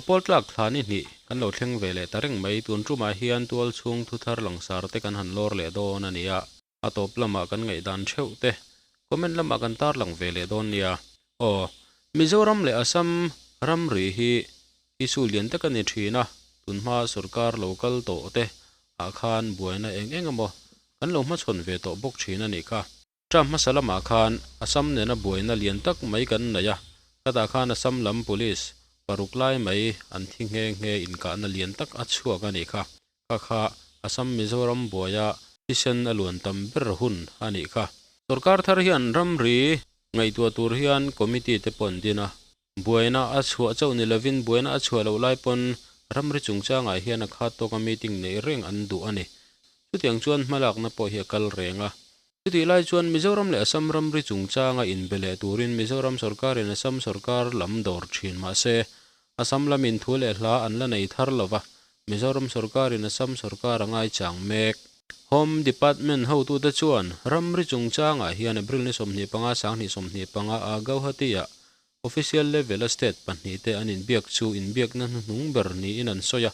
Paul Clark thani ni kan lo thleng vele tareng mai tun tuma hian tual chung thuthar langsar te kan han lor le don ania atop lama kan ngei dan theu te comment lama kan tar lang vele don nia Mizoram le Assam ramri hi isu lian te kan ni thina tunma sarkar local to te akhan buaina engemo kan lo ma chon ve to bok thina ni ka Trump masalama khan Assam ne na buaina lian tak mai kan na ya kada khan Assam lam police paruklai mai an thinge nge in ka na lian tak achua ka ni kha kha Assam Mizoram boya isen alun tam ber hun ani kha sarkar thar hian ramri ngai tua tur hian committee te pon dina buaina achua chau ni lovin buaina achua lo lai pon ramri chungchanga hian a kha to ka meeting nei reng an du ani chutiang chuan malak na po hi kal renga chuti lai chuan Mizoram le Assam ramri chungchanga in bele turin Mizoram sarkar in Assam sarkar lam dor thin ma se Assam lamin thule hla an la nei thar lova Mizoram sarkar in Assam sarkar angai chang mek Home Department ho tu da chuan ramri chungchanga hian April ni somni panga sang ni somni panga a gauhatia official level state panni te anin biak chu in biak na hnung ber ni in an soya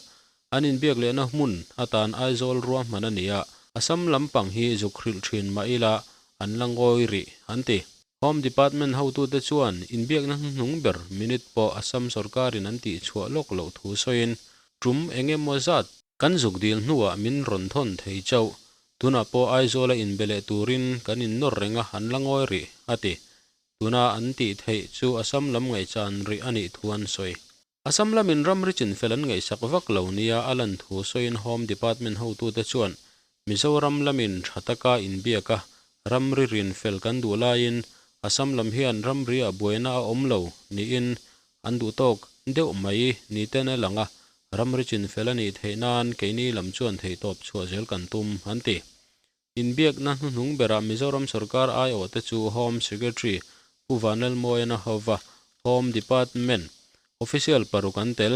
anin biak le na mun atan aizol ruwa manania Assam lampang hi zukril thin ma ila an langoi ri anti Home Department ho tu da chuan in biak na hnung ber minute po Assam sarkar in anti chua lok lo thu soin trum Enge mozat kan zuk dil nuwa min ron thon thei chau tuna po aizola in bele turin kanin nor renga han langoi ri ati tuna anti thei chu Assam lam ngai chan ri ani thuan soi Assam lam in ram richin felan ngai sakvak lo nia alan thu soin Home Department ho tu te chuan Mizoram lamin thataka in biaka ramri rin fel kan du lain Assam lam hian ramri a buaina a omlo ni in andu tok deuh mai ni ten langa ramri chin felani theinan keini lam chuan thei top chua zel kan tum anti in biak na hnung bera Mizoram sarkar ai o te chu Home Secretary Puvanel Moena hova Home Department official parukantel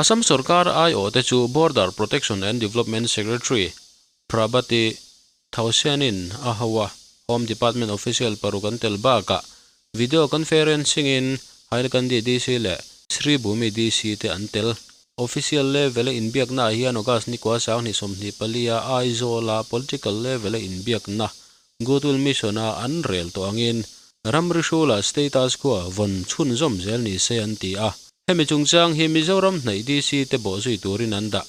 Assam sarkar ai o te chu Border Protection and Development Secretary Prabati Thausenin ahawa Home Department official parukantel baka video conferencing in Hailkandi DC le Sri Bhumi DC te antel official level in biak na hian ogas ni kwa sang ni somni palia aizola political level in biak na gotul missiona anrel to angin ramri shula status ko von chun zom zel ni se anti a hemi chungchang hi Mizoram nei DC te bo zui turin anda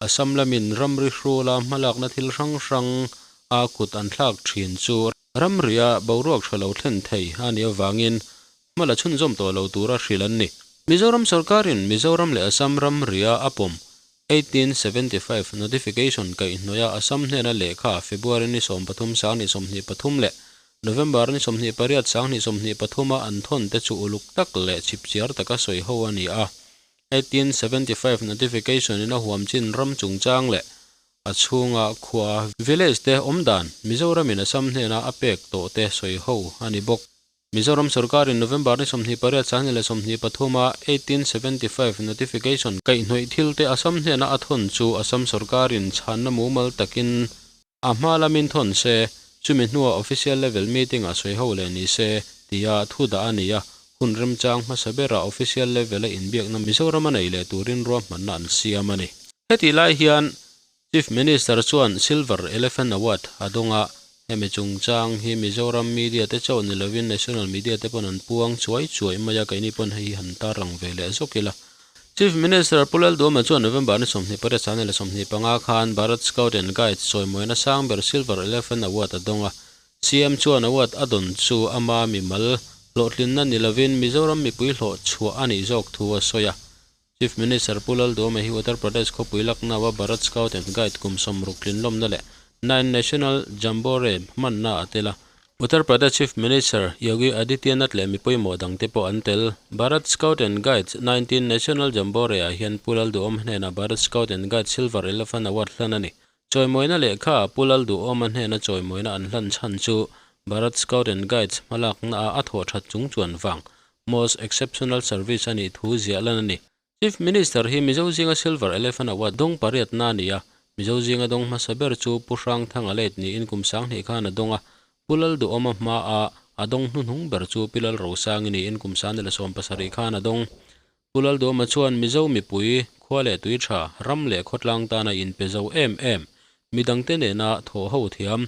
Assam lamin ramri shula malak na thil rang a kut an thlak thin chu ramria boruak thalo thlen thei ani awangin mala chun zom to lo tura hrilan ni Mizoram sarkarin Mizoram le Assam ramria apom 1875 notification kai noya Assam hena lekha February ni som pathum sang ni somni pathum le November ni somni pariat sang ni somni pathuma an thon te chu uluk tak le chipchiar taka soi ho ani a 1875 notification ina huam chin ram chungchang le achunga khwa village te omdan Mizoram in Assam hena apek to te soi ho ani bok Mizoram sarkar in November ni somni pariat sang le somni pathuma 1875 notification kai noi thil te Assam hena athon chu Assam sarkar in channa mumal takin amalamin thon se chumi nuwa official level meeting a soi ho le ni se tia thuda ania hunrem chang masabera official level in biak na Mizoram nei le turin ro manna an siamani heti lai hian Chief Minister chuan Silver Elephant Award adonga hemi chungchang hi Mizoram media te chaw ni lovin national media te pon an puang chuai maya kaini pon hi han tarang vele zokila Chief Minister Pulal Doma chuan November ni somni pare chanel somni panga khan Bharat Scout and Guide choi moina sang ber Silver Elephant Award adonga CM chuan award adon chu ama mi mal lotlin na ni lovin Mizoram mi pui hlo chua ani jok thuwa soya Chief Minister Pulal Doma hi Uttar Pradesh ko puilak na wa Bharat Scout and Guide kum somruklin lom na le 9 National Jamboree manna atela Uttar Pradesh Chief Minister Yogi Adityanath le mi poimo dangte po antel Bharat Scout and Guides 19 National Jamboree a hian Pulal du om hena Bharat Scout and Guide Silver Elephant Award hlanani choi moina le kha Pulal du om hena choi moina an hlan chan chu Bharat Scout and Guides malak na atho that chung chuan wang most exceptional service ani thu zia lanani Chief Minister hi mizo zinga Silver Elephant Award dong pariat na nia mizo jinga dong ma saber chu pusang thanga let ni in kum sang ni khan adonga pulal du oma ma a adong hnung ber chu pilal ro sang ni in kum san le som pasari khan adong pulal du ma chuan mizo mi pui khwale tui tha ram le khotlang ta na in pezo em midang te ne na tho ho thiam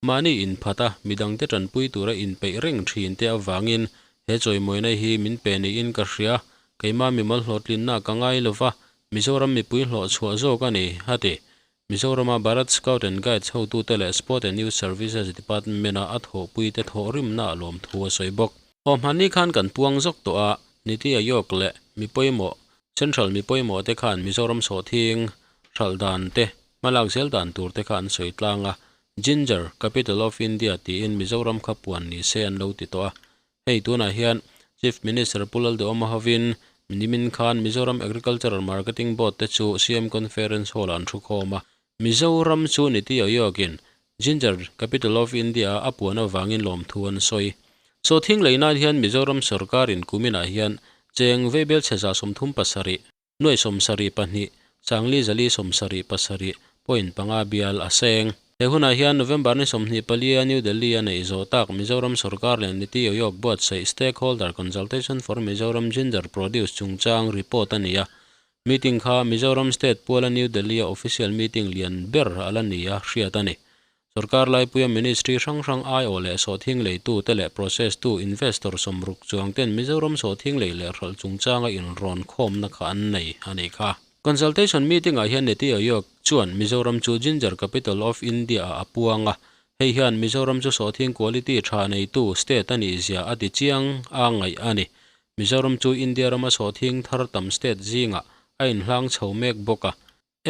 mani in phata midang te tran pui tura in pe reng thin te awangin he choi moina hi min pe ni in ka hria keima mi mal hlotlin na kangai lova mizoram mi pui hlo chhuwa zo ka ni hati Mizorama Bharat Scout and Guides ho tu tele Sport and Youth Services Department a atho pui te tho rim na lom thua soibok mani khan kan puang zok to a niti ayok le mi poimo central mi poimo te khan Mizoram so thing thaldan te malak zel dan tur te khan soitlanga Ginger capital of India ti in Mizoram khapuan ni se an lo ti to a hei tuna hian Chief Minister Pulal de Omahavin Nimin Khan Mizoram Agricultural Marketing Board te chu CM Conference Hall an thu khoma Mizoram chu niti ayokin Ginger capital of India apuana wangin lom thuan soi so thing leina hian Mizoram sarkar in kumina hian cheng vebel cheza somthum pasari noi somsari pani changli zali somsari pasari point panga bial aseng ehuna hian November ni somni palia New Delhi ane izotak Mizoram sarkar le niti ayok board say stakeholder consultation for Mizoram Ginger produce chungchang report ania meeting kha Mizoram State Pola New Delhi official meeting lian ber alania hriatani sarkar lai puya ministry sang ai ole so thing le tu tele process tu investor somruk chuangten Mizoram so thing le rhal chungchanga in ron khom na kha an nei ani kha consultation meeting a hian neti ayok chuan Mizoram chu Ginger capital of India apuanga hei hian Mizoram chu so thing quality tha nei tu state ani zia ati chiang angai ani Mizoram chu India rama so thing thar tam state zinga ain hlang chhomek boka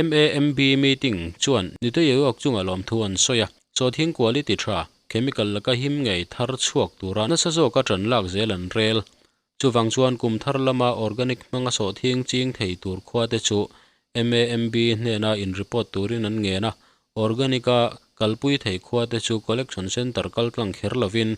MAMB meeting chuan niti ayok chunga lom thuan soya so thing quality tha chemical laka him ngei thar chuak tura na sa zo ka tran lak zelan rel chuwang chuan kum thar lama organic manga so thing ching thei tur khwate chu MAMB nena in report turin an nge na organica kalpui thei khwate chu collection center kaltlang kherlovin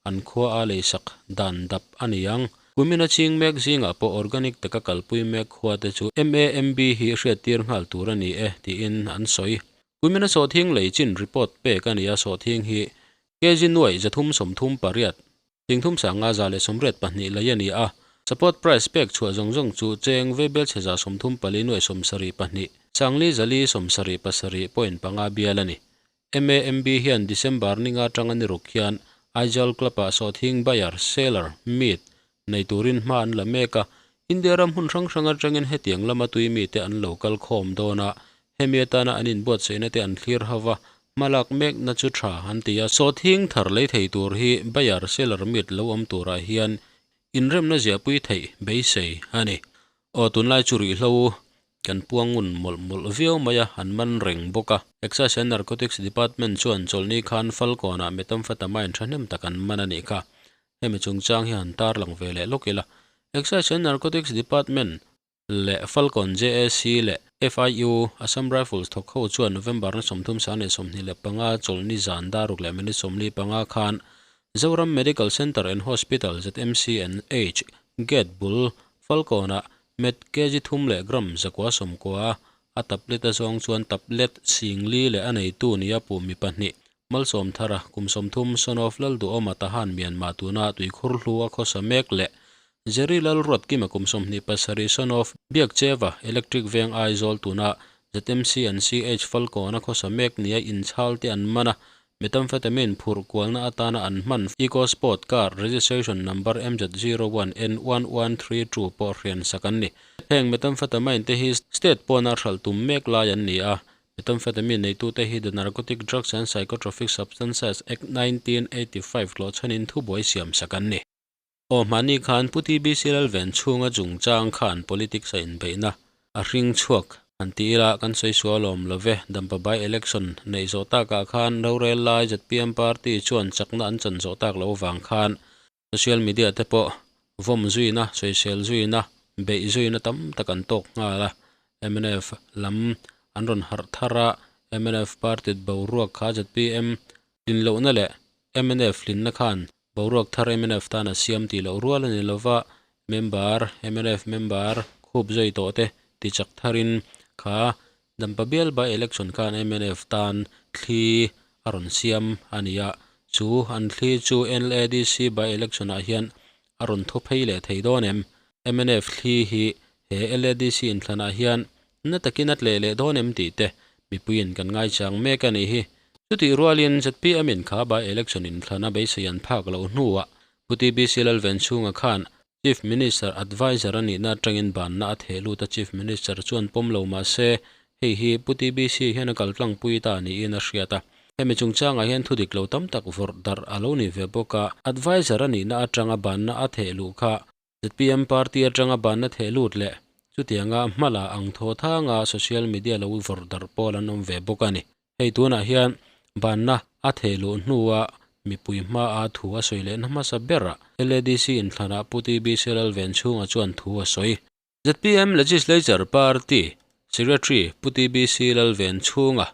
an khwa a leisak dan dap aniang kumina ching mek zinga po organic taka kalpui mek khwate chu MAMB hi hriatir ngal turani ti in an soi kumina so thing leichin report pe kania so thing hi kejinuai jathum somthum pariat tingthum sanga zale somret pahni layani a support price pek chua zongjong chu cheng vebel cheza somthum palinoi somsari pahni changli zali somsari pasari point panga bialani MAMB hian December ninga tangani rokhian Aijal Klapa so thing buyer seller meat nei turin man la meka Indiaram hun rang atangin hetiang lama tuimi te an local khom dona hemiatana anin bot seina te an clear hawa malak mek na chu tha antia so thing thar lei thei tur hi buyer seller meat lo am tura hian inrem na zia pui thei beisei ani o tunlai churi hlo kan puangun mol vio maya hanman reng boka Excise and Narcotics Department chuan cholni khan falkona methamphetamine thanem takan manani kha hemi chungchang hian tar lang vele lokila Excise and Narcotics Department le falcon JSC le FIU Assam Rifles thokho chuan November na somthum sane somni le panga cholni zanda ruk le mini somli panga khan Zoram Medical Center and Hospital ZMCNH Gate Bull falcona met kg thum le gram zakwa somkwa a tablet azong chuan tablet singli le anei tu nia pu mi pahni malsom thara kum somthum sonof lal du omata han Myanmar tuna tui khur hluwa khosamek le Zerilal rot ki makum somni pasari sonof biak cheva electric veng aizol tuna ZMCNCH falcona khosamek nia in chalti an mana methamphetamine phur kwalna atana an man EcoSport car registration number MZ01N1132 por rian sakanni heng methamphetamine te hi state pona thal tum mek la yan ni a methamphetamine nei tu te hi the Narcotic Drugs and Psychotropic Substances Act 1985 lo chanin thu boi siam sakanni mani khan pu TBC Lalvenchhunga chungchang khan politics in beina a ring chuak antira kan sei sualom love dampa by election nei zota ka khan rel lai ZPM party chuan chakna an chan zotak lo wang khan social media te po vom zuina social zuina be zuina tam takan tok ngala MNF lam anron har thara MNF party bawruak kha ZPM din lo na le MNF lin na khan bawruak thar MNF ta na siam ti lo rual ni lova member MNF member khub zoi to te ti chak tharin kha dampabial by election kan MNF tan thli aron siam ania chu an thli chu LADC by election a hian aron thophei le theidonem MNF thli hi he LADC in thlana hian na takinat le donem ti te mipuin kan ngai chang mek ani hi chuti rualin ZPM in kha by election in thlana be sian phak lo hnuwa TBC Lalvenchhunga khan Chief Minister Advisor ani na tangin ban na athelu ta Chief Minister chuan pomlo ma se hei hi TBC hian kaltlang pui ta ni in a hriata hemi chungchanga hian thudik lo tam tak vor dar alo ni ve boka advisor ani na atanga ban na athelu kha ZPM party atanga ban na thelut le chutianga mala ang tho thanga social media lo vor dar polan om ve bokani hei tuna hian ban na athelu hnuwa mipui ma a thua soile nama sabera LADC in thana TBC Lalvenchhunga chuan thua soi ZPM Legislature Party Secretary TBC Lalvenchhunga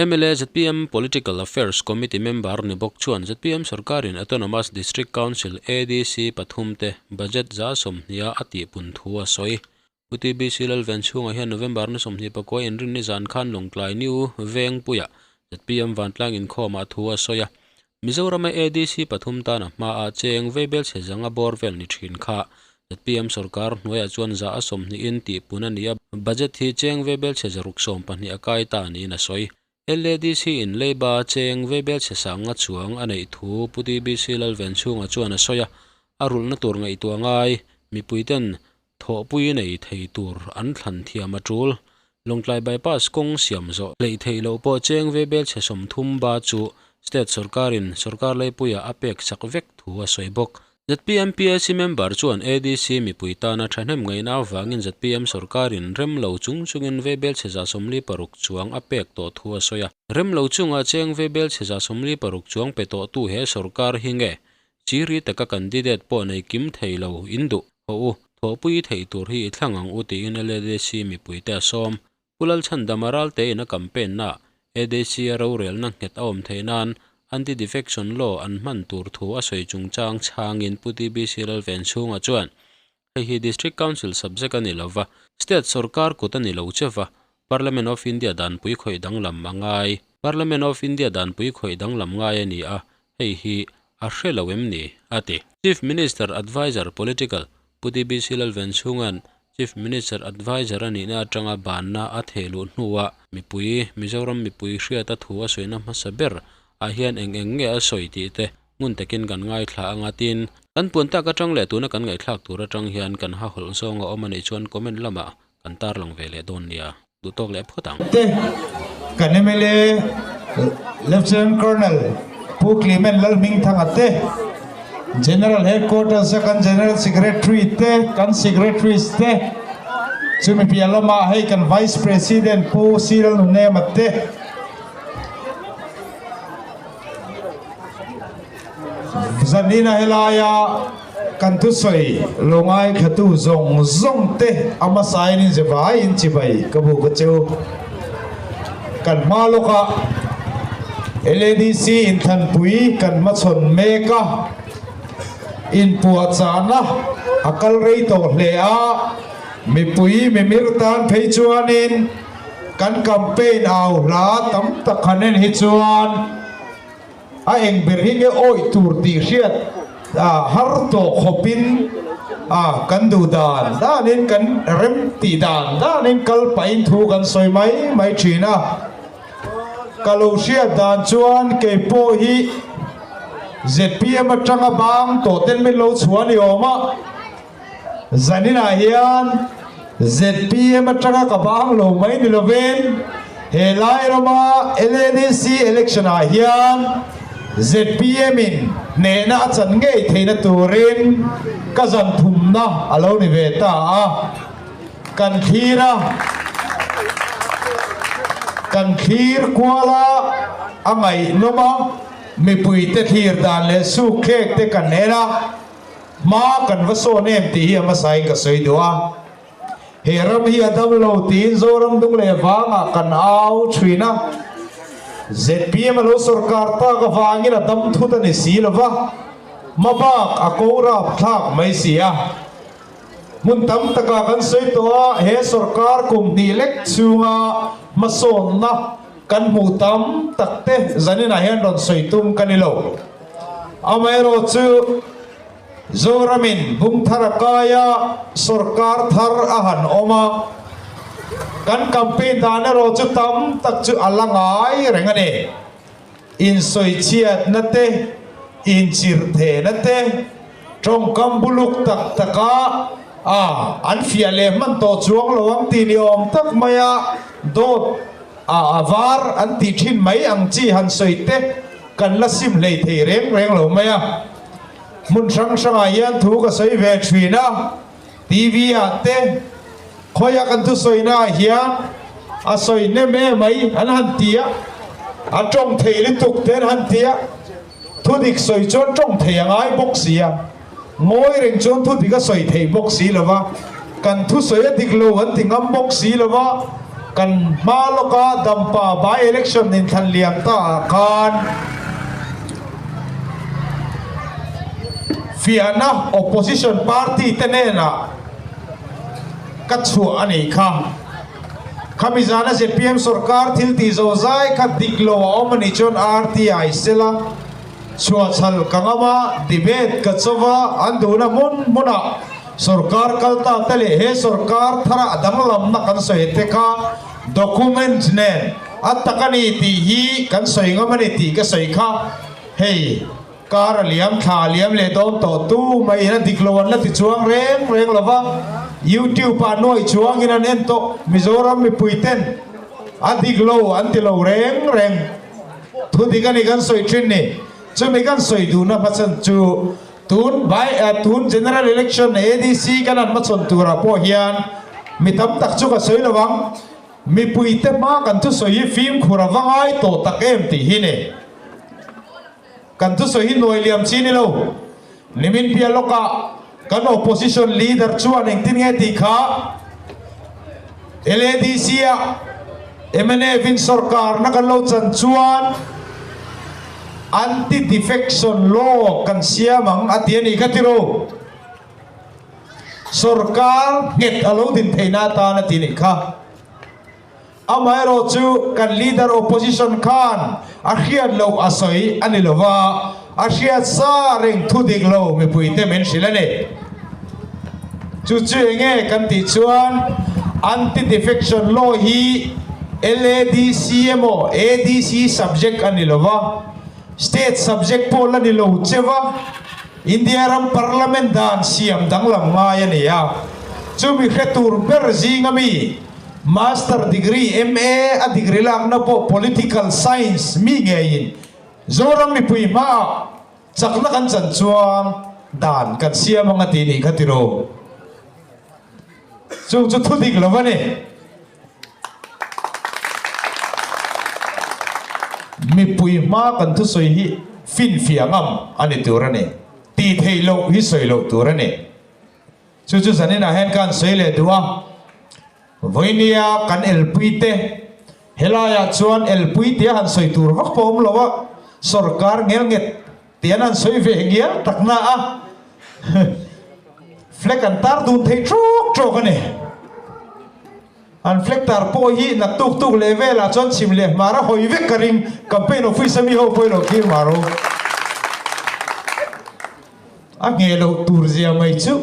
MLA ZPM Political Affairs Committee member ni bok chuan ZPM Sarkarin Autonomous District Council ADC pathumte budget za somnia ati pun thua soi TBC Lalvenchhunga hian November na somni pakoi in rin ni zan khan longklai niu veng puya ZPM vantlang in khoma thua soya Mizoram ADC pathum ta na ma a cheng vebel chezanga borvel ni thin kha ZPM sarkar noya chuan za asom ni in ti punania budget hi cheng vebel chezaruk som pani akai ta ni na soi LADC in leba cheng vebel chesanga chuang anei thu TBC Lalvenchhunga chuan a soya arul na tur ngai tu ngai mi puiten tho pui nei thei tur an thlan thiam atul longtlai bypass kong siam zo lei thei lo po cheng vebel chesom thum ba chu State Sarkarin Sarkar lei puya apek sakvek thua soibok ZPM PSC member chuan ADC mi puitana thanem ngaina wangin ZPM Sarkarin remlo chungchungin vebel cheza somli paruk chuang apek to thua soya remlo chunga cheng vebel cheza somli paruk chuang pe to tu he Sarkar hinge chiri taka candidate po nei kim theilo indu ho tho pui thei tur hi thlangang uti in LADC mi puita som pulal chanda maral te in a campaign na ADC ro rel na nget awm theinan anti defection law an man tur thu a soi chungchang changin TBC Lalvenchhunga chuan hei district council subject ani lova state sarkar kutani lo chewa Parliament of India dan pui khoi danglam mangai Parliament of India dan pui khoi danglam ngai ani a hei hi a hrelawem ni ati Chief Minister Advisor Political TBC Lalvenchhunga Chief Minister Advisor ani na atanga ban na athelu hnuwa mipui Mizoram mipui hriata thua soina masaber a hian enge a soiti te ngun takin kan ngai thla angatin kan punta ka tang le tuna kan ngai thlak tur atang hian kan ha hol zonga omani chuan comment lama kan tar lang vele don nia du tok le photang te kan MLA Lieutenant Colonel Pu Clement Lalming thangate General Headquarters kan General Secretary te kan Secretaries te chumi pialoma hai kan Vice President Pu Cyril Nemate Zanina helaya kan tu soi longai khatu zong te amasai ni jawai in chibai kabu kachu kan maloka LADC in than pui kan machon meka in puachana akal rei to hlea mi pui mi mirtan pheichuanin kan campaign au la tam takhanen hi chuan a eng berhinge oi tur ti hriat har to khopin kan du dan danin kan rem ti dan danin kal pain thu kan soi mai thina kalo hria dan chuan ke po hi ZPM atanga bang to ten min lo chuani oma zanina hian ZPM atanga ka bang lo mai ni loven helai roma LADC election a hian ZPM in nena chan ngei theina turin ka zan thumna alo ni veta kan khir kwala angai noma mi puite thir dan le su khek te kan nera ma kan vaso nem ti hi ama sai ka soi duwa heram hi adam lo tin zoram dung le wanga kan au thina ZPM lo sarkar ta ka wangin adam thuta ni silwa mabak akora thak mai sia mun tam taka kan soi to he sarkar kum di lek chunga mason na kan mutam takte zanina hian ron soitum kanilo amairo chu zoramin bungtharakaya sarkar thar ahan oma kan campaign dana ro chu tam tak chu alangai rengane in soi chiat nate in chirthe nate trong kambuluk tak taka an fiale man to chuang lowang ti ni om tak maya dot avar an ti thin mai ang chi han soite kan la sim lei thei reng reng lo maya mun sang sang ayan thu ka soi ve thina tv ate khoya kan tu soina hian a soi ne me mai an han tia a trong thei li tuk ten han tia thu dik soi chon trong thei angai bok sia ngoi reng chon thu dik a soi thei bok si lawa kan thu soi a dik lo an tingam bok si lawa kan maloka dampa by election in than liam ta kan fiana opposition party tenena kachu ani kha khamizana se pm sarkar thil ti zo zai kha diklo omani chon rti sela chua chal kangama debate kachowa anduna muna sarkar kalta tale he sarkar thara adanglam na kan soite kha document nen atakani ti hi kan soinga mani ti ka soikha hey kar liam tha liam le dom to tu mai na diklowan la ti chuang reng reng lawa youtube pa noi chuang in an ento mizoram mi puiten adiklo antilo reng reng thu digani kan soi trin ni chu mi kan soi du na pachan chu tun by tun general election ADC kan an machon tura po hian mi tam tak chu ka soi lawang mi puite ma kan tu soi film khurawangai to takem ti hi ne kan tu soi noi liam chini lo nimin pia loka kan opposition leader chuan eng tin nge ti kha LADC MLA vin sarkar na kan lo chan chuan anti defection law kan siamang atiani katiro sarkar nget alo din theina ta na tini kha amairo chu kan leader opposition khan akhiat lo asoi anilowa akhiat sa reng thudik lo mi puite men silane chu chu enge kan ti chuan anti defection law hi LADC mo ADC subject anilowa state subject po la nilo chewa India ram parliament dan siam danglam ngaya niya chu mi khetur ber zingami master degree MA a degree lang na po political science mi ngayin zoram mi pui ma chakna kan chan chuang dan kan sia mga tini khatiro chu chu thudik lawani mi pui ma kan thu soi hi fin fiangam ani turane ti theilo hi soilo turane chu chu sanina hen kan soile duwa voinia kan elpuite helaya chuan elpuite han soi tur vak pom lawa sarkar ngel nget tianan soi ve ngia takna a flek an tar dun thei trok trok ane an flek tar po hi na tuk tuk level a chon chimle mara hoi ve karing campaign office mi ho poilo ki maro a ngelo tur zia mai chu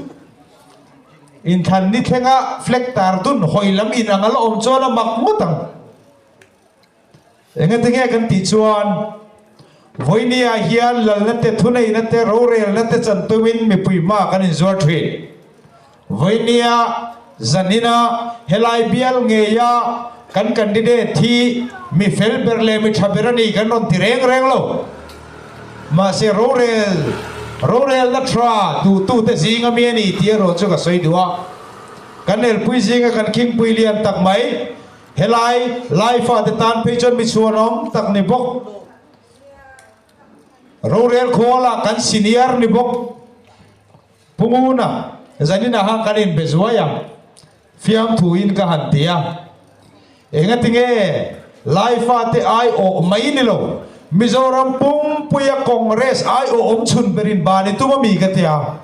in than ni thenga flek tar dun hoilam in angal om chona makmutang enga tenge kan ti chuan voinia hian lalnate thunei nate rorel nate chantumin mi puima kan in zor thri voinia zanina helai bial ngeya kan candidate thi mi fel berle mi thaberani kan on tireng reng lo ma se rorel la tra tu te zinga mi ani tiero chu ka soi duwa kan el pui zinga kan king pui lian tak mai helai life at the tan pechon mi chuanom tak ni bok rorel khola kan senior ni bok pumuna zanina ha kan in bezwayam fiam thuin ka hantia enga tinge life at ai o mai ni lo Mizoram pum puya Congress ai o om chun berin bani tuma mi katia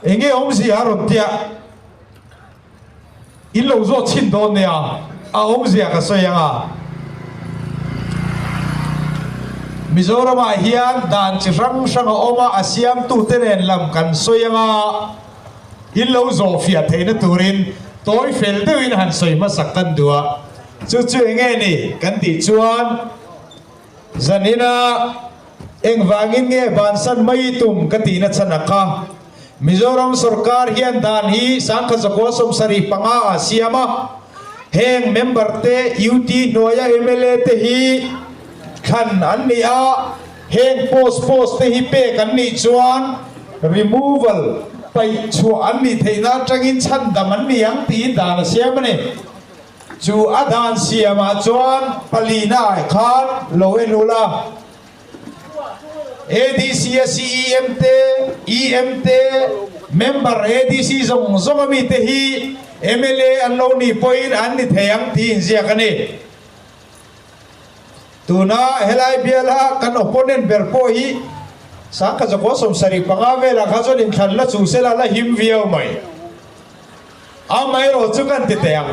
enge om si aron tia ilo zo chin don ne a om zia ka soyanga Mizoram hian dan chi rang rang oma asiam tu tenen lam kan soyanga illo zofia theina turin toy fel deuin han soi ma sakkan dua chu chu enge ni kan ti chuan zanina engwangin nge bansan mai tum katina chanaka Mizoram sarkar hian dan hi sangkha jakwa som sari panga asiama heng member te UT noya MLA te hi khan annia heng post te hi pe kan ni chuan removal pai chu anni theina tangin chan dam anni ang ti dan siamane chu adan siama chuan palina khan loenula ADC EMT member ADC zong mi te hi MLA anlo ni point anni theyang ti zia kane tuna helai biala kan opponent berpo hi sangka jakwa som sari pangave la khazon in khanla chu sela la him viau mai amai ro chukan ti teyang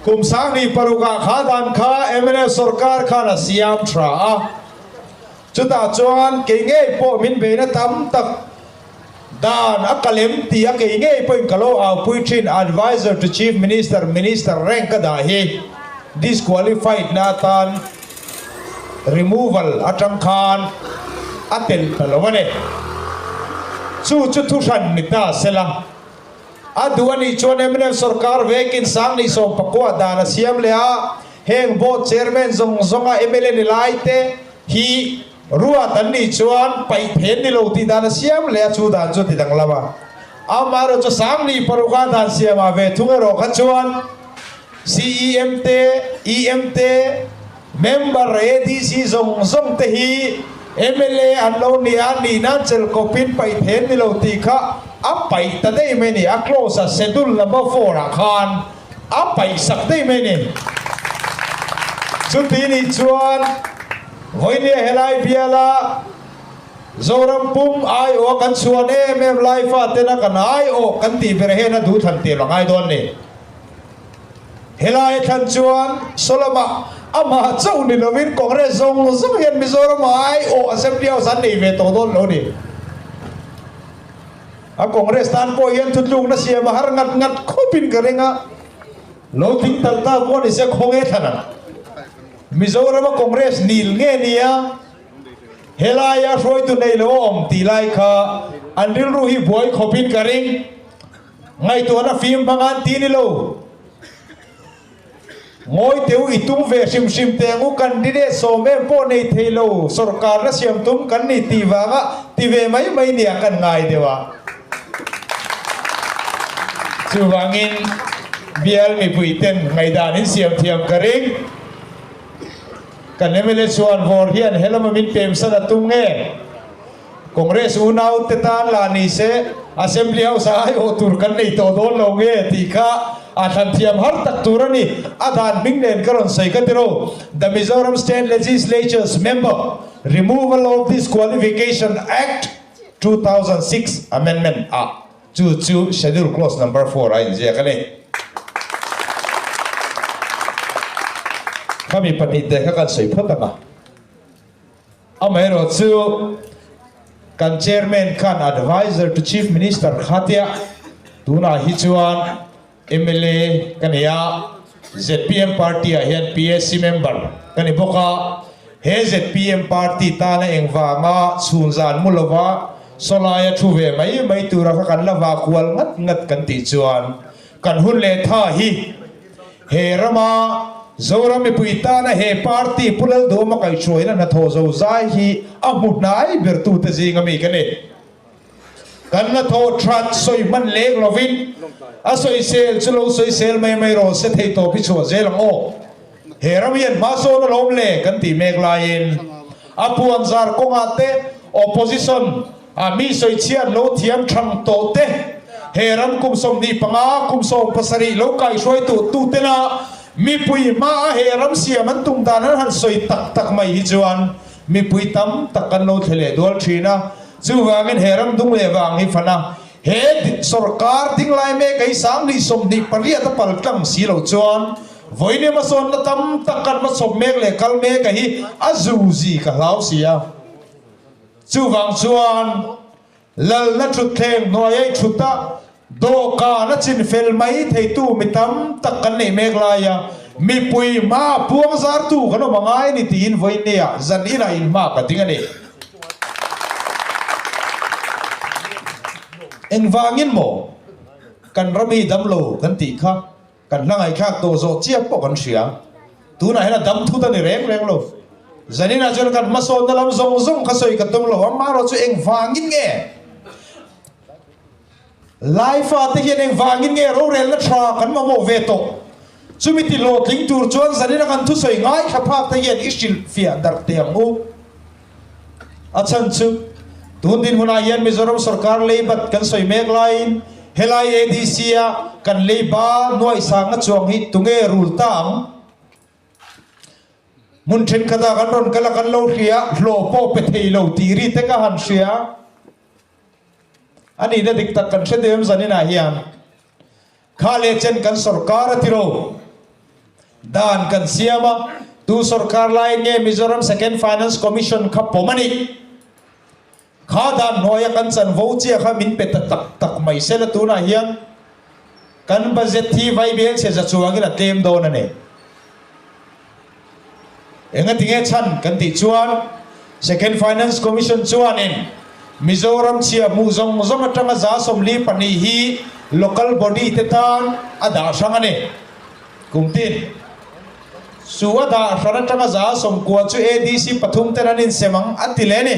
kum sang ni paruga khadan kha MLA sarkar khana siam thra chuta chuan ke nge po min beina tam tak dan akalem ti ake nge point kalo au puithin advisor to chief minister rank da hi disqualified na tan removal atang khan atel palowane chu thu than nita sela aduani chuan MLA sarkar vekin sang ni som pakwa dana siam lea heng board chairman zonga MLA ni laite hi ruwa tan ni chuan pai then ni lo ti dana siam lea chu dan chu ti dang lama amaro chu sang ni paruka dan siama ve thungero kha chuan EMT member ADC zong te hi MLA anlo ni ani nan chel kopin pai then ni lo ti kha a pai ta dei me ni a close a schedule number 4 a khan a pai sak dei me ni chu ti ni chuan hoine helai biala zoram pum ai o kan chuan em life a tena kan ai o kan ti ber he na du than ti langai don ni helai than chuan soloma ama chau ni lovin congress zong hian Mizoram ai o assembly house an nei ve to don lo ni a congress tan po hian thutlung na siam har ngat khopin karenga lo thing tal ta ko ni se khonge thana Mizoram congress nil nge nia helaya roi tu nei lo om ti lai kha anril ru hi boy khopin karing ngai to na film bangan ti ni lo ngoi teu itum ve sim tengu candidate so me po nei thelo sarkar na siam tum kan ni ti wanga ti ve mai nia kan ngai dewa chu wangin bial mi puiten ngai dan in siam thiam karing kan MLA chuan vor hian helama min pem sada tum nge congress unau te tan la ni se assembly house ai o tur kan nei to don lo nge ti kha athan thiam har tak turani adan minglen karon sai katero the Mizoram State Legislature's member removal of disqualification act 2006 amendment chu schedule clause number 4 ai je kale kami pani te kan sai photanga amero chu kan chairman kan advisor to chief minister khatia tuna hi chuan MLA kania ZPM party a hian PSC member kani boka he ZPM party ta na engwanga chunzan mulova solaya thuwe mai tura kha kan lawa kwal ngat kan ti chuan kan hun le tha hi he rama zoram me puita na he party pulal do ma kai choina na tho zo zai hi amut nai bertu te jinga mi kane kan na tho trat soi man lek lovin a soi sel chulo soi sel mai ro se thei to pi chu zelang o heramian ma so na lom le kan ti mek lain apuan zar ko ngate opposition a mi soi chian lo thiam thang to te heram kum som ni panga kum som pasari lo kai soi tu te na mi pui ma heram siam an tung dan han soi tak mai hi chuan mi pui tam takan lo thele dol thina chu wangin heram dung le wang hi fana he sarkar ding lai me kai sang ni som ni paria ta pal tang si lo chuan voi ne ma son na tam takan ma som mek le kal me ka hi azuzi ka lau sia chu wang chuan lal na thut theng noi ai thuta do ka na chin fel mai thei tu mi tam takan ne mek la ya mi pui ma puang zar tu kano mangai ni tin voi ne ya zan ila in ma ka tingani eng wangin mo kan rami damlo kan ti kha kan langai khak to zo chia po kan sia tu na hena dam thu ta ni reng reng lo zanina jon kan maso dalam zong zong khasoi ka tung lo ma ro chu eng wangin nge life ate hian eng wangin nge ro rel na thra kan ma mo ve to chumiti lo tling tur chuan zanina kan thu soi ngai kha phak ta hian isil fia dar te mu achan chu tun din huna hian Mizoram sarkar leibat kan soi mek lain helai LADC kan leiba noi sang na chuang hi tunge rul tang mun thin khada kan ron kala kan lo hria hlo po pe thei lo tiri te ka han hria ani da dik tak kan thedem zanina hian khale chen kan sarkar atiro dan kan siama tu sarkar lain nge Mizoram Second Finance Commission kha pomani kha dan noya kan chan vo chia kha min pe tak tak mai se la tu na hian kan budget thi vai bel se za chuang ila tem do na ne enga tinge chan kan ti chuan Second Finance Commission chuan in Mizoram chia mu zong zong atanga za somli pani hi local body te tan ada sanga ne kumtin suada saratanga za som kwa chu ADC pathum teranin semang atile ne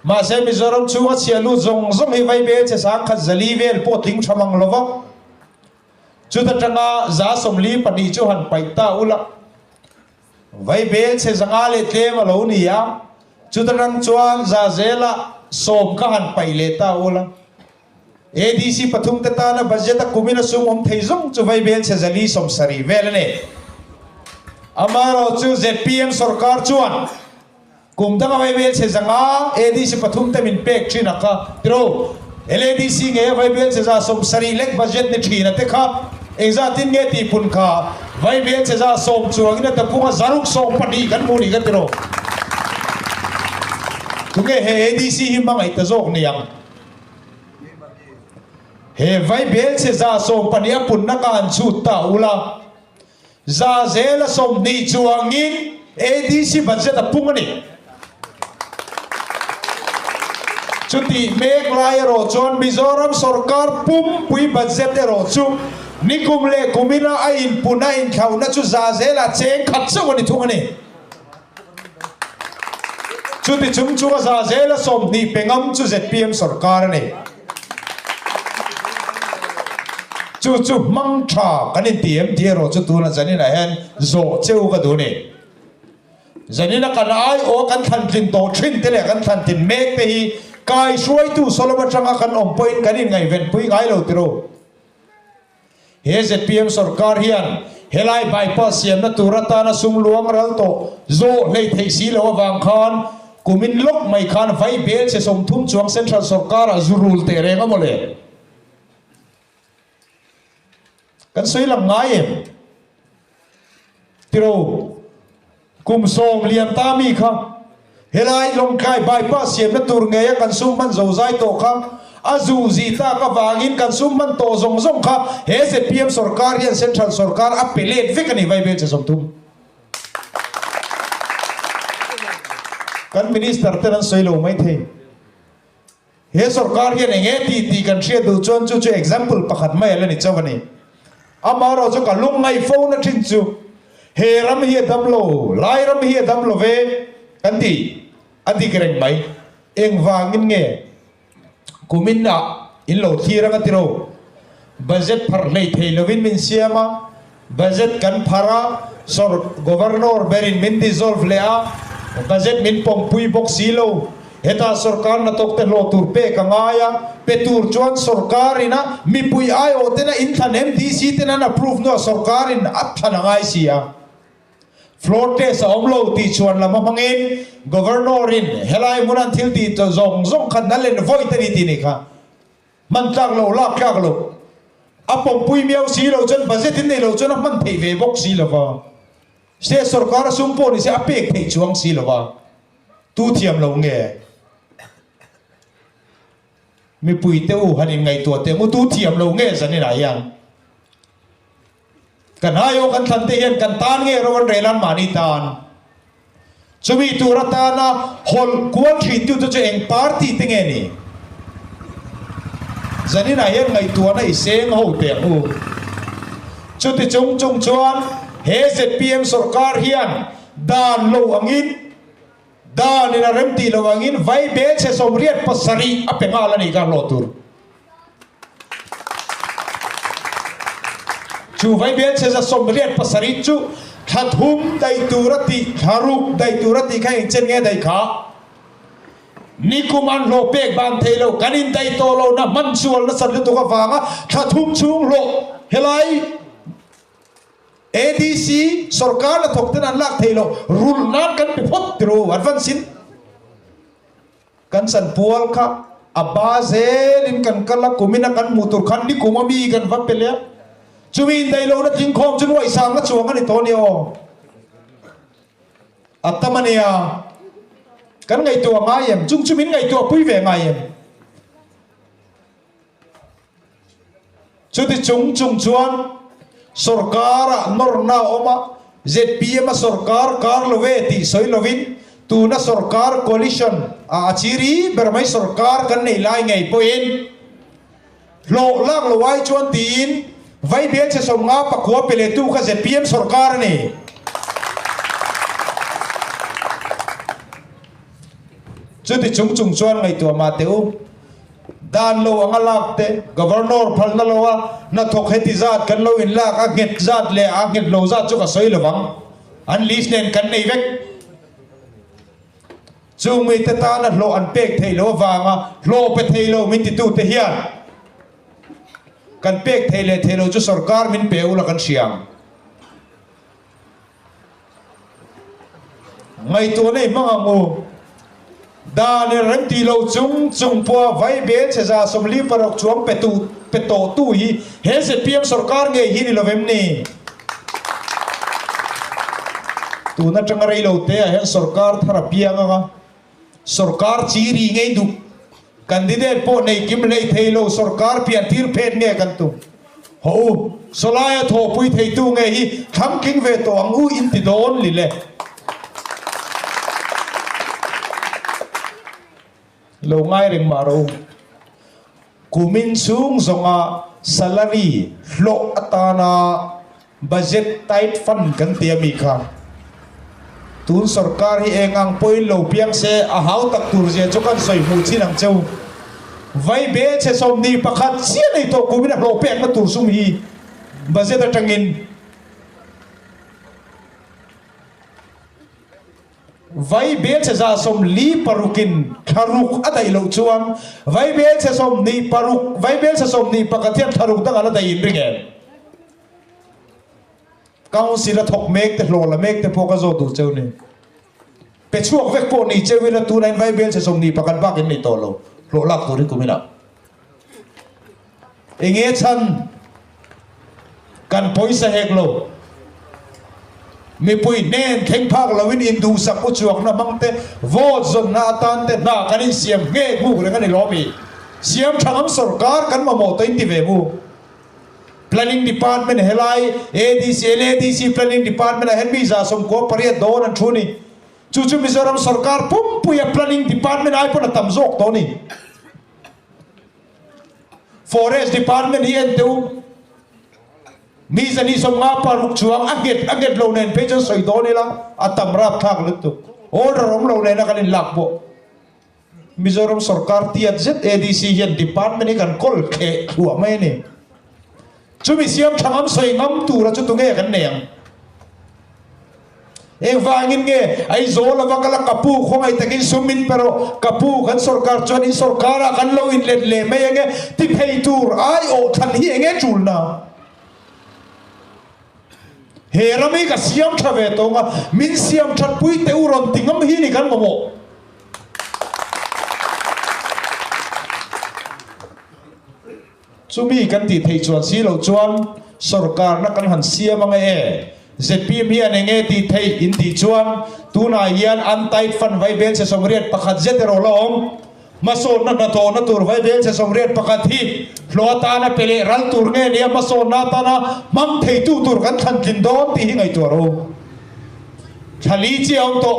ma se Mizoram chunga chialu zong zong hi vai be che sang khat zali vel po ting thamang lova chu ta tanga za somli pani chu han paita ula vai be che zanga le tlem alo ni ya chu ta rang chuan za zela som ka han pai le ta ula ADC pathum te ta na budget ta kumina sum om thei zong chu vai be che zali som sari vel ne amaro chu ZPM sarkar chuan kum danga vai bel che zanga ADC pathum te min pek thina ka tro LADC nge vai bel che za som sari lek budget ni thina te kha engza tin nge ti pun kha vai bel che za som chuang ina ta punga zaruk som pani kan mu ni ka tro tunge he ADC hi mangai ta jok ni yang he vai bel che za som pani apun na kan chu ta ula za zela som ni chuangin ADC budget a pungani chuti mek lai ro chon Mizoram sarkar pum pui budget ro chu nikum le kumina a in puna in khauna chu za zela cheng khat chawani thungani chuti chum chu za zela som ni pengam chu ZPM sarkar ne chu mang tha kanin tm tie ro chu tu na janina hen zo cheu ka du ne janina kan ai o kan than tin to thin te le kan than tin mek te hi kai suai tu solomon changa kan om point kanin ngai ven pui ngai lo tiro he ZPM sarkar hian helai bypass siam na turata na sum luang ral to zo lei thei si lo wang khan kumin lok mai khan vai bel che som thum chuang central sarkar azurul te renga mole kan soi lam ngai em tiro kum som liam ta mi kha helai long kai bypass siam na tur nge kan sum man zo zai to kha azu zita ka wangin kan sum man to zong zong kha he se PM sarkar yan central sarkar appelet vekani vai be che som tum kan minister tenan soilo mai the he sarkar yan nge ti kan thia du chon chu example pakhat mai ala ni chawani amaro chu ka lungai phone na thin chu he ram hi damlo lai ram hi damlo ve kanti adi kereng mai eng wangin nge kuminna in lo thira ka tiro budget par lei thei lovin min siama budget kan phara sor governor berin min dissolve lea budget min pong pui box silo heta sarkar na tokte lo tur pe kangaya petur chuan sarkarina mi pui ai otena in than MDC tena approve no sarkarin athana ngai sia floor test omlo ti chuan lama mangin governor in helai munan thil ti to zong zong khan nalen voi tani ti ni kha man tak lo lak kak lo apom pui miao si lo chen budget in nei lo chen man thei ve bok si lo wa se sarkar sumpo ni se apek thei chuang si lo wa tu thiam lo nge mi pui te u hanin ngai to te mu tu thiam lo nge zani na yang kan hayo kan than te hian kan tan nge ron relan mani tan chumi tu ratana hol kual thi tu chu eng party te nge ni zani na hian ngai tu na iseng ho te u chu ti chung chung chuan he ZPM sarkar hian dan lo angin dan ina remti lo angin vai be che somriat pasari apengala ni ka lotur chu vai be che za somriat pasari chu thathum dai turati tharuk dai turati khai chen nge dai kha nikuman lo pek ban thelo kanin dai to lo na mansual na san lu to ka wanga thathum chung lo helai ADC sarkar na thokten an lak thelo rule nan kan pe phot tro advancing kan san pual kha abazel in kan kala kumina kan mutur khan ni kumami kan va pele chumin dai lo na ting khom chun wai sang na chuang ani to ni o atamania kan ngai to ngai em chung chumin ngai to pui ve ngai em chu ti chung chuan sarkar norna oma ZPM sarkar kar love ti soi lovin tu na sarkar coalition achiri bermai sarkar kan nei lai ngai poin lo lak lo wai chuan tin vai bel che som nga pakwa pele tu kha ZPM sarkar ni chuti chung chuan ngai tu ma teu dan lo angalak te governor phalna lowa na thok heti zat kan lo in lak a get zat le a get lo zat chu ka soi lowang an list nen kan nei vek chu mi te ta na lo an pek thei lo wanga lo pe thei lo min ti tu te hian kan pek thei le thei lo chu sarkar min pe ula kan siam ngai tu nei manga ngo da ne ren ti lo chung po vai be che za som li parok chuang pe to tu hi he se pm sarkar nge hi ni lovem ni tu na changarei lo te a he sarkar thara pianga ga sarkar chi ri ngei du candidate po nei kim lei thei lo sarkar pian tir phet nge kan tu ho solaya tho pui thei tu nge hi tham king ve to ang u in ti don li le lo ngai ring maro kumin sung zonga salary lo atana budget tight fund kan tiami kha tun sarkar hi engang poin lo piang se a hau tak tur je chokan soi mu chinang cheu vai be che som ni pakhat sia nei to kumin lo pek na tur sum hi budget atangin vai bel che za som li parukin tharuk adai lo chuang vai bel che som ni paruk vai bel che som ni pakathian tharuk da ala dai ringen council thok mek te lo la mek te poka zo tu cheu ni pe chuak vek po ni cheu ina tu nai vai bel che som ni pakan bak in ni to lo lak tu ri kumina enge chan kan poisa hek lo mi pui nen theng phak lawin indu sak u chuak na mangte vote zon na tan te na kanin siam nge bu le kan lo mi siam thangam sarkar kan ma mo toin ti ve bu planning department helai ADC LADC planning department hen mi za som ko pariat don an thuni chu chu mizoram sarkar pum puya planning department ai pon tam zok to ni forest department hi en tu mi zani som nga paruk chuang aget lo nen pe chan soi do ni la atam rap thak lut tu order rom lo nen kan lak bo mizoram sarkar ti at ADC hian department kan kol khe thua mai ni chumi siam thangam soi ngam tu ra chu tu nge kan neng eng wangin nge ai zo la wakala kapu khong ai takin sumin pero kapu kan sarkar chon in sarkara kan lo in let le mai nge ti phei tur ai o than hi nge chul na he rami ka siam thave to nga min siam that pui te uron tingam hi ni kan mo chumi kan ti thei chuan si lo chuan sarkar na kan han siam anga ZPM hi Enge ti thei in ti chuan tuna hian antai fan vai bel se somriat pakhat zetero lom maso na to na tur vai bel se somriat pakhat hi hlota na pele ral tur nge nia maso na ta na mam thei tu tur kan than kin don ti hi ngai tur ro thali chi om to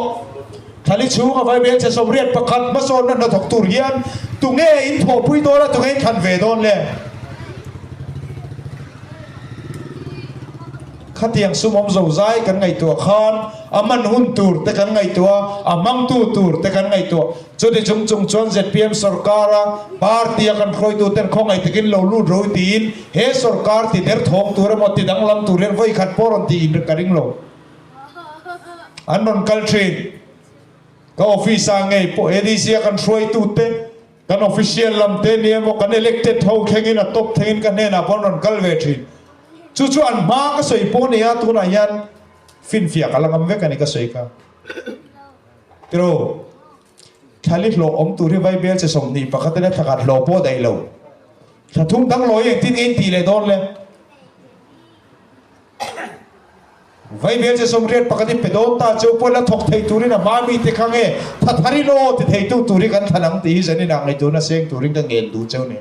thali chu nga vai bel se somriat pakhat maso na thok tur hian tu nge in tho pui do la tu nge khan ve don le khatiang sumom zo zai kan ngai to khan aman hun tur te kan ngai to amang tu tur te kan ngai to chode chung chung chon ZPM sarkara party kan khoi tu ten khong ai tekin lo lu roi tin he sarkar ti der thong tur mo ti dang lam tur len voi khat poron ti in karing lo anon country ka office ngai po LADC kan khoi tu te kan official lam te ni mo kan elected ho khengin a top thengin kan ne na ponon kalve thi chu an ma ka soi po ne ya tu na yan fin fia ka langam ve ka ni ka soi ka pero thali lo om tu ri vai bel se som ni pakhat ne thakat lo po dai lo tha thum dang lo ye tin en ti le don le vai bel se som riat pakhat pe don ta cheu po la thok thei tu ri na ma mi te khange tha thari lo te thei tu ri kan thanang ti jani na ngai tu na seng tu ri ka ngel du cheu ne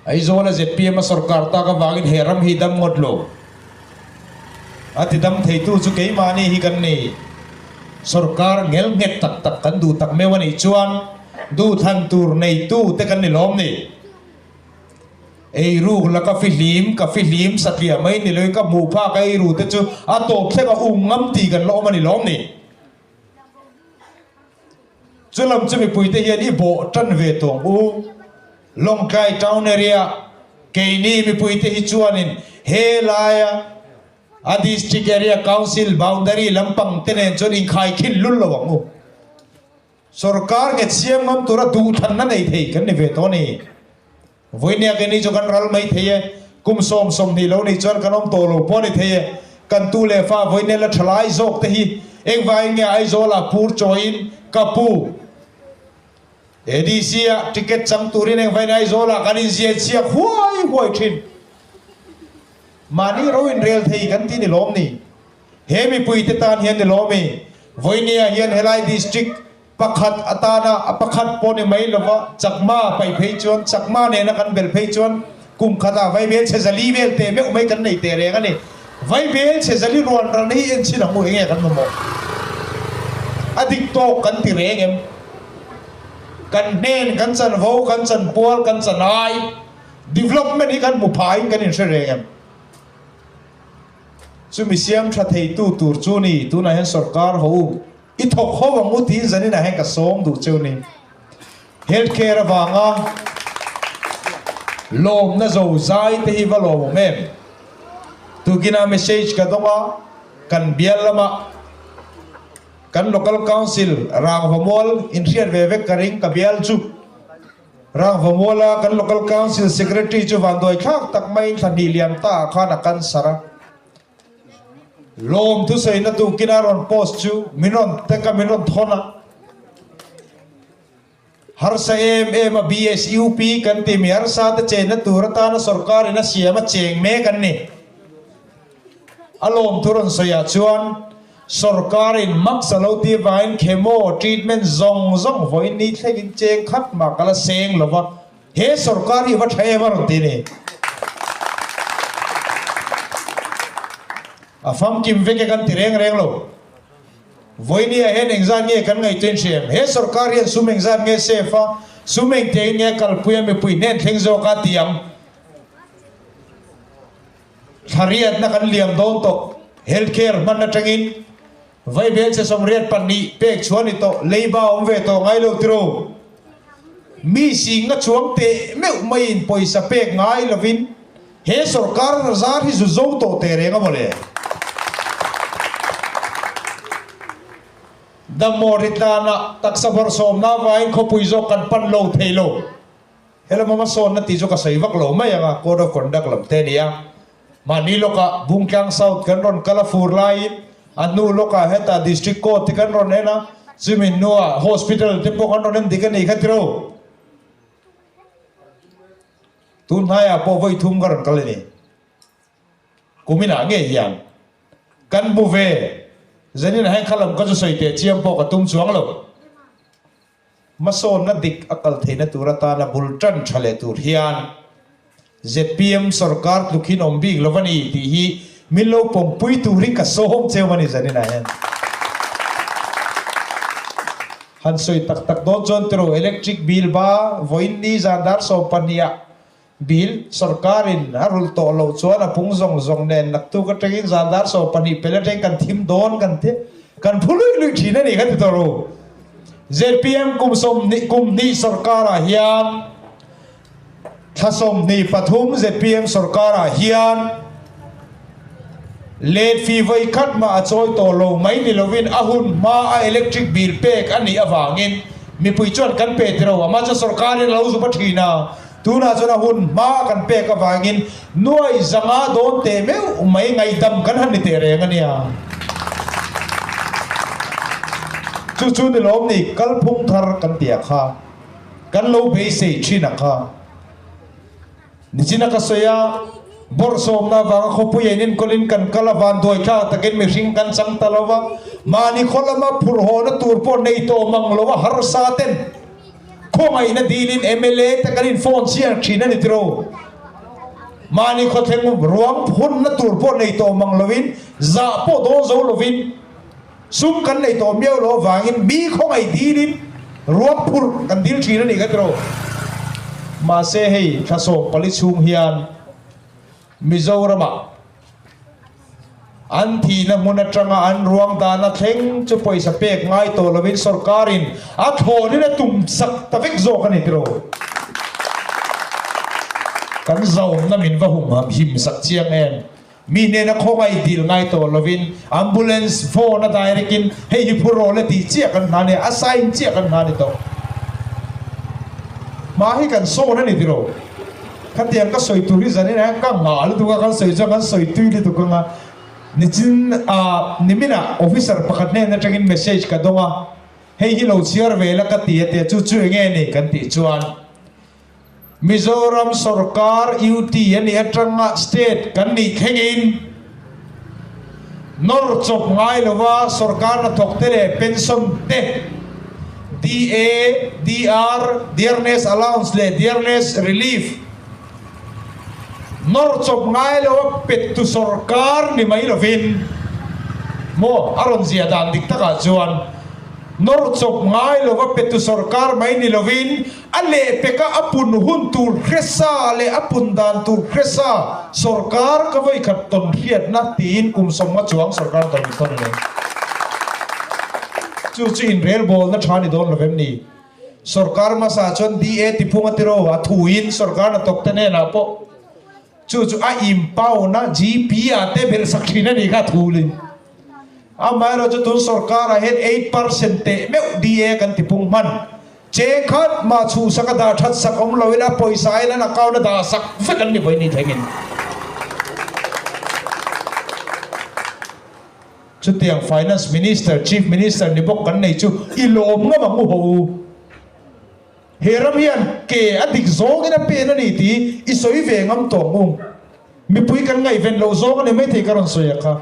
ai zona ZPM sarkar ta ka wangin heram hi dam ngot lo ati dam thei tu chu ke mani hi kan ni sarkar ngel nget tak tak kan du tak me wani chuan du than tur nei tu te kan ni lom ni ei ru la ka filim satlia mai ni loi ka mu pha ka ei ru te chu a to khe ka ngam ti kan lo mani lom ni chulam chu mi pui te hian i bo tan ve tong u long kai town area keini mi pui te hi chuanin he laya a district area council boundary lampang tenen chon in khai khin lul lawangu sarkar nge siam ngam tura du than na nei thei kan ni ve to ni voinia ke ni jo kan ral mai thei kum som ni lo ni chon kanom to lo po ni thei kan tu le fa voinia la thlai jok te hi ek vai nge ai zo la pur choin kapu LADC ticket chang turin eng vai nai zo la kanin zia chia huai thin mani ro in real thei kan ti ni lom ni he mi pui te tan hian ni lomi voinia hian helai district pakhat atana apakhat poni mai lova chakma pai phei chon chakma ne na kan bel phei chon kum khata vai bel che zali bel te me mai kan nei te re ga ni vai bel che zali ron ran hi en chi na mu enge kan mo adik to kan ti re ngem kan nen kan san vo kan san pol kan san ai development hi kan mu phai kan in se re ngem chu mi siam tha thei tu tur chu ni tu na hen sarkar ho i thok ho wa mu ti zani na hen ka som du chu ni healthcare awanga lom na zo zai te hi va lo mem tu gina message ka donga kan bial lama kan local council rang vamol in riat ve ve karing ka bial chu rang vamola kan local council secretary chu van doi khak tak mai thani liam ta khana kan sara lom tu sei na tu kinaron post chu minon te ka minon thona har sa em a BSUP kan ti mi har sa te che na turata na sarkar na siama cheng me kan ni alom turon soya chuan sarkar in mak saloti vain chemo treatment zong voi ni thlegin cheng khat ma kala seng lova he sarkar hi va thai mar ti ni afam kim veke kan tireng reng lo voini a hen exam nge kan ngai ten shem he sarkar hian sum exam nge sefa sumeng te nge kalpuya me pui nen theng zo ka tiam thariat na kan liam don to healthcare man na tangin vai bel se somriat panni pek chuani to leiba om ve to ngai lo tiro mi singa chuang te me mai in poisa pek ngai lovin he sarkar zar hi zu zo to te renga mole da moritana taksabar som na vain khopui zo kan pan lo theilo hela mama son na ti zo ka saivak lo mai anga code of conduct lam te nia mani loka bungkyang south kan ron kala fur lai anu loka heta district court kan ron ena simin noa hospital te po kan ron dikan nei khatiro tun hai a po voi thum garan kalani kumina nge hian kan bu ve zanin hai khalam ka ju soite chiam po ka tum chuang lo mason na dik akal theina turata na bultan thale tur hian ZPM sarkar lukhin ombik lovani ti hi milo pom pui turi ka sohom chewani zanin hai han soi tak tak don jon tro electric bill ba voin ni zandar so pania bill sarkarin harul to lo chuan a pung zong zong nen nak tu ka tengin zandar so pani pelateng kan thim don kan the kan phului lui thina ni kan to ro ZPM kum ni sarkara hian thasom ni pathum ZPM sarkara hian late fee vai khat ma achoi to lo mai ni lovin ahun ma a electric bill pek ani awangin mi pui chon kan pe tro ama cha sarkarin lo zu pathina tuna chona hun ma kan pek awangin nuai zanga don te me mai ngai dam kan han ni te reng ania chu chu ni lom ni kalphung thar kan tia kha kan lo be se china kha ni china ka soya bor som na wang khopu yenin kolin kan kalawan doi kha takin mi ring kan sang talawa mani kholama phur ho na tur po nei to mang lowa har sa ten khomai na dilin MLA takalin phone siang thina ni tro mani kho theng ruang phun na tur po nei to mang lovin za po do zo lovin sum kan nei to miao lo wangin mi khomai dilin ruang phur kan dil thina ni ga tro ma se hei thaso pali chung hian Mizorama an thi na muna tranga an ruang dana theng chu poisa pek ngai to lovin sarkarin a thoni na tum sak tavik zo kan itro kan zaum na min va hum ham him sak chiang en mi ne na khongai dil ngai to lovin ambulance phone na directin hei hi phuro le ti chia kan na ne assign chia kan na ni to ma hi kan so na ni tiro kan tiang ka soi turi zani na ka ngal tu ka kan soi jo kan soi tui le tu ka nga ni chin nimina officer pakhat ne na tagin message ka donga hei hi lo chiar vela ka ti te chu chu nge ni kan ti chuan Mizoram sarkar UT ani atanga state kan ni thengin nor chop ngai lova sarkar na thoktere pension te DA DR dearness allowance le dearness relief nor chop ngai lo pet tu sarkar ni mai lovin mo aron zia dan dik taka chuan nor chop ngai lo pet tu sarkar mai ni lovin ale peka apun hun tur khesa le apun dan tur khesa sarkar ka vai khat ton hiat na tin kum somma chuang sarkar ton ton ne chu chu in rel bol na thani don lovem ni sarkar ma sa chon DA ti phunga tiro wa thuin sarkar na tok tane na po chu chu a im pau na GP ate bel sakhina ni ka thulin amai ro chu tun sarkar a het 8% te me DA kan ti phung man che khat ma chu sakada that sakom loina poisa ina na kauna da sak fekan ni boi ni thengin chu tiang finance minister chief minister ni bok kan nei chu ilom nga mangu ho heramian ke adik zong ina pe na ni ti isoi ve ngam to mum mi pui kan ngai ven lo zong ne mai the karon soya kha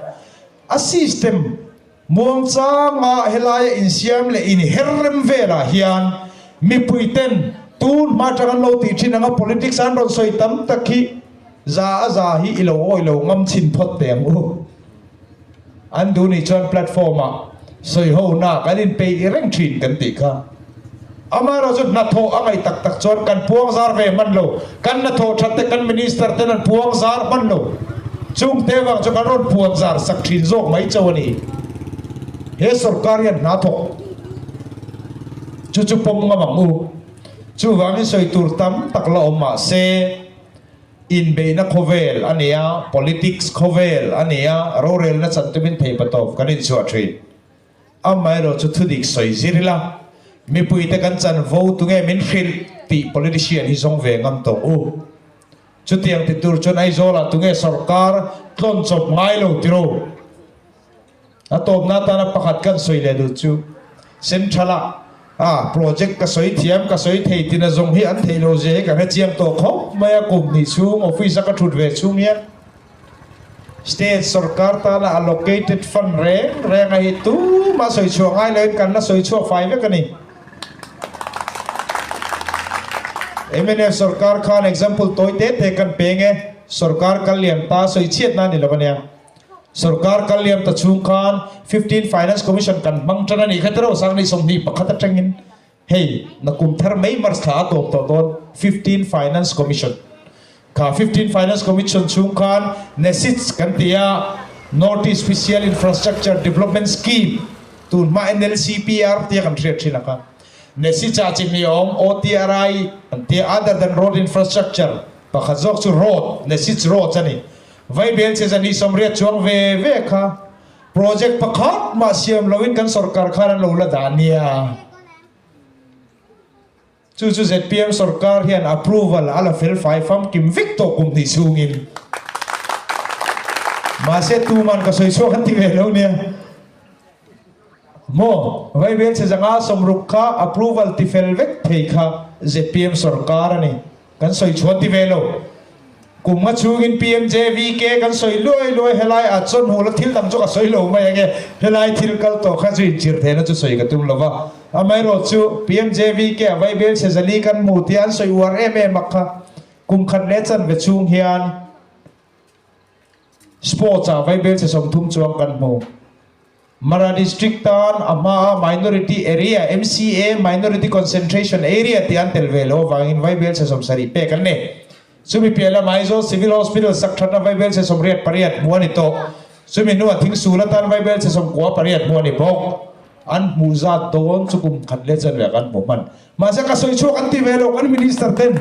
a system mom cha ma helaya in siam le in herrem vela hian mi pui ten tun ma tangan lo ti thina nga politics an ron soi tam takhi za hi ilo oilo ngam chin phot tem u an du ni chon platform a soi ho na kanin pe reng thin kan ti kha amara jut na tho angai tak tak chon kan puang zar ve man lo kan na tho thatte kan minister ten an puang zar man lo chung te wang cho kan ron puang zar sak thin jok mai chawani he sarkarian na tho chu chu pom nga mangu chu wangi soi tur tam tak la oma se in be na khovel ania politics khovel ania rorel na chantumin thei patov kanin chu atri amai ro chu thudik soi zirila mi pui te kan chan vote tu nge min khil ti politician hi zong ve ngam to u chu tiang ti tur chon ai zola tu nge sarkar tlon chop ngai lo tiro atop na ta na pakhat kan soi le du chu centrala project ka soi thiam ka soi thei tin a zong hi an thei lo je ka na chiang to khop maya kum ni chung office ka thut ve chung ya state sarkar ta na allocated fund re nga hi tu ma soi chuang ai len kan na soi chuak fai ve ka ni MNF sarkar khan example toy te kan penge sarkar kalyam ta soi chiat na ni lawanya sarkar kalyam ta chung khan 15 finance commission kan bang tana ni khatro sang ni som ni pakhat tangin hey na kum thar mai mar tha to ton 15 finance commission ka 15 finance commission chung khan nesits kan tia northeast special infrastructure development scheme tu ma NLCPR tia kan thret thina ka nesits cha chin ni om OTRI an tia other than road infrastructure pakhat jok chu road nesits road chani vai bel che jani somria chuang ve kha project pakhat ma siam lowin kan sarkar khan lo la dania chu ZPM sarkar hian approval ala fel fai fam kim victo kum ni sungin ma se tu man ka soi so kan ti ve lo ne mo vai bel che janga somruk kha approval ti fel vek thei kha ZPM sarkar ani kan soi chhon ti ve lo cùng ngắt chú in PMJVK kan soi loi helai a chon hu la thil dam chu ka soi lo mai nge helai thil kal to kha chu chir the na chu soi ka tum lova amai ro chu PMJVK vai bel se zali kan mu tian soi war makha kum khat le chan ve chung hian sports a vai bel se som thum chuang kan mu Mara district tan ama minority area MCA minority concentration area tian tel velo wangin vai bel se som sari pe kan ne sumi piala maizo civil hospital sakthana vai bel se som riat pariat muani to sumi nu athing sulatan vai bel se som kwa pariat muani bok an muza don chukum khatle chan ve kan moman ma sa ka soi chok an ti velo kan minister ten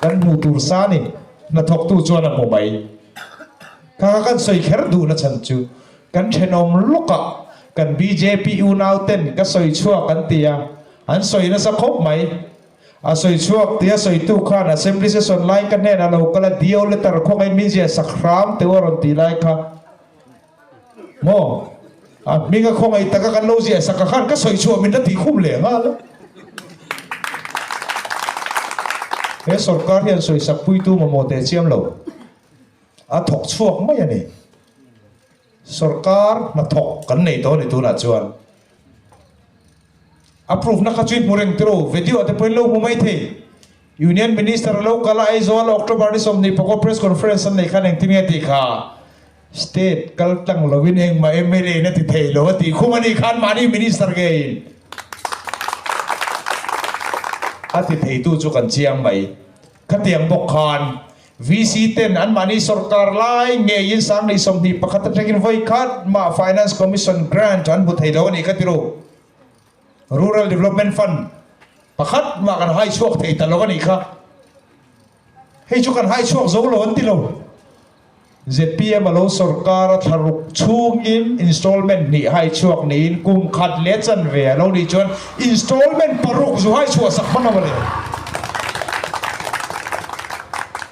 kan mu tur sani na thok tu chuan a mobai ka kan soi kher du na chan chu kan thenom luka kan BJP unau ten ka soi chua kan tia an soi na sa khop mai a soi chuak tia soi tu khan assembly session lai kan ne na lo kala dio letter khong ai mi je sakhram te waron ti lai kha mo a mi ga khong ai taka kan lo je sakha khan ka soi chu min ta ti khum le nga la he sarkar hian soi sak pui tu mo te chiam lo a thok chuak mai ani sarkar na thok kan nei to ni tu na chuan approve na khachuit mureng tro video ate poin lo humai the union minister lo kala ai zol october ni som ni poko press conference an nei khan eng tinge ti kha state kal tang lovin eng ma MLA na ti thei lo ti khumani khan mani minister ge ati thei tu chu kan chiang mai khatiang bok khan VC10 an mani sarkar lai nge yin sang nei som ni pakhat takin voi khat ma finance commission grant an bu thei lo ni khatiro rural development fund pakhat ma kan hai chuak thei ta lo ni kha hei chu kan hai chuak zo lo an ti lo ZPM alo sarkar tharuk chung in installment ni hai chuak ni in kum khat le chan ve lo ni chon installment paruk zu hai chuak sak man ma le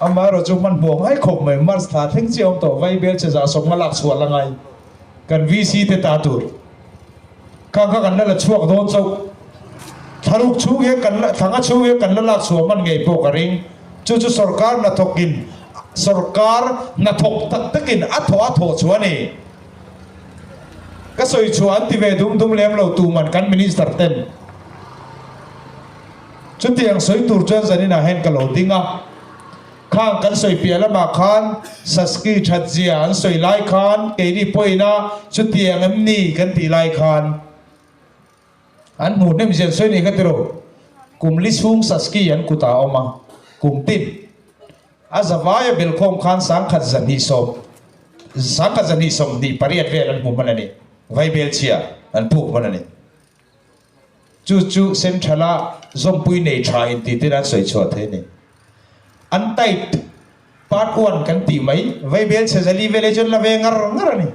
amaro chu man bong hai khop mai mar tha thing chiom to vai bel che za som malak chuak langai kan VC te ta tur kan la chuak don chau tharuk chu ge kan la thanga chu ge kan la chu man ngei po ka ring chu sarkar na thokin sarkar na thok tak takin a tho chuani ka soi chuan ti ve dum lem lo tu man kan minister ten chu tiang soi tur chuan zanina hen ka lo dinga khang kan soi piala ma khan saski thatjia an soi lai khan keiri poina chu tiang am ni kan ti lai khan an mu nem jen soi ni katero kum li sung saski an kuta oma kum tin azawaya belkom khan sang khat zani som ni pariat ve an mu manani vai bel chia an pu manani chu centrala zompui nei thain ti tiran soi chho the ni an tight part 1 kan ti mai vai bel se zali village la ve ngar ni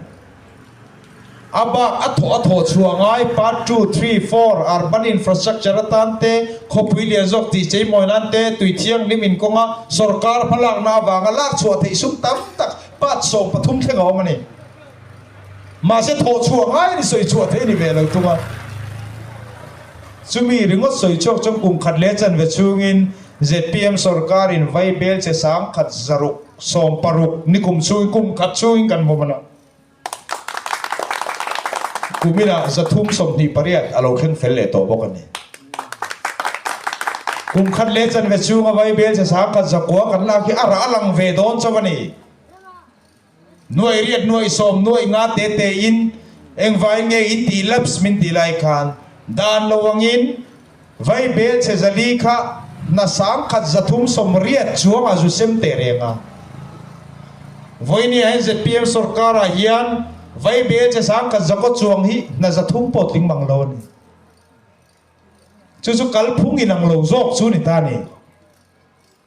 aba atho chuangai part 2 3 4 urban infrastructure tante khopui le jok ti chei moinan te tui thiang limin konga sarkar phalak na wanga lak chua thei sum tam tak pat som pathum thenga mani ma se tho chuangai ni soi chua the ni ve lo tunga chumi ringot soi chok chong kum khat le chan ve chungin ZPM sarkar in vai bel che sang khat zaruk som paruk nikum chui kum khat chui kan momana kumina zathum som ni pariat alo khen fel le to bokani kum khat le chan ve chunga vai bel che sang khat zakwa kan la ki ara alang ve don chawani nuai riat nuai som nuai nga te te in eng vai nge in ti laps min ti lai khan dan lowangin vai bel che zali kha na sang khat zathum som riat chuang azu sem te renga voini hai ZPM sarkar a hian vai bel che sang khat zako chuang hi na zathum potling manglon chu kalphung inang lo zok chu ni ta ni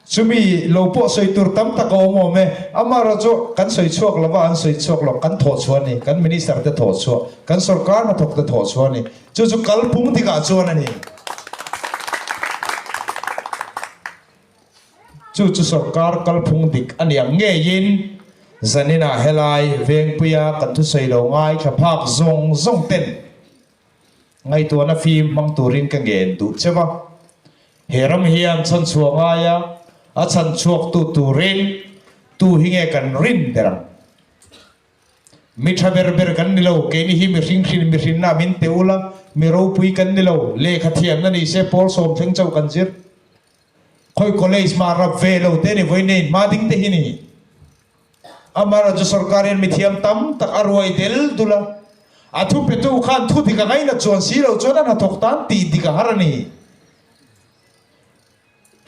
chumi lo po soi tur tam ta ko mo me amara cho kan soi chuak lawa an soi chuak lo kan tho chuan ni kan minister te tho chuak kan sarkar na thok te tho chuan ni chu kalphung ti ka chuan ani chu sarkar kalphung dik ani ang nge yin zanina helai veng puya kan thu sei lo ngai khaphak zong ten ngai to na phim mang turin ka gen tu chewa heram hiam chan chuanga ya a chan chuak tu turin tu hinge kan rin derang mitha ber kan nilo ke ni hi mi ring na min teula mi ro pui kan nilo le khathiam na ni se pol som theng chau kan jir khoi college ma rap ve lo te ni voi nei ma ding te hi ni amara jo sarkarian mi thiam tam tak arwai del dula athu petu khan thu dika ngai na chon si lo chona na thok tan ti dika harani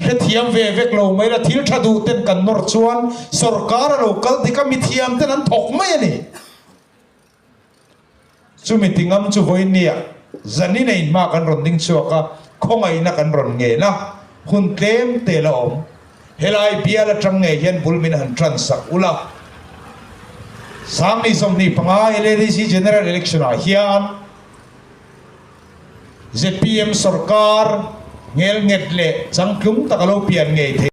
he thiam ve vek lo mai la thil thadu ten kan nor chuan sarkar lo kal dika mi thiam ten an thok mai ani chu meetingam chu voinia zani nei ma kan ron ding chuaka khongai na kan ron nge na hun tlem te la om helai biala tang nge hian bulmin han transak ula samni somni panga LADC general election a hian ZPM sarkar ngel ngetle changklung takalo pian nge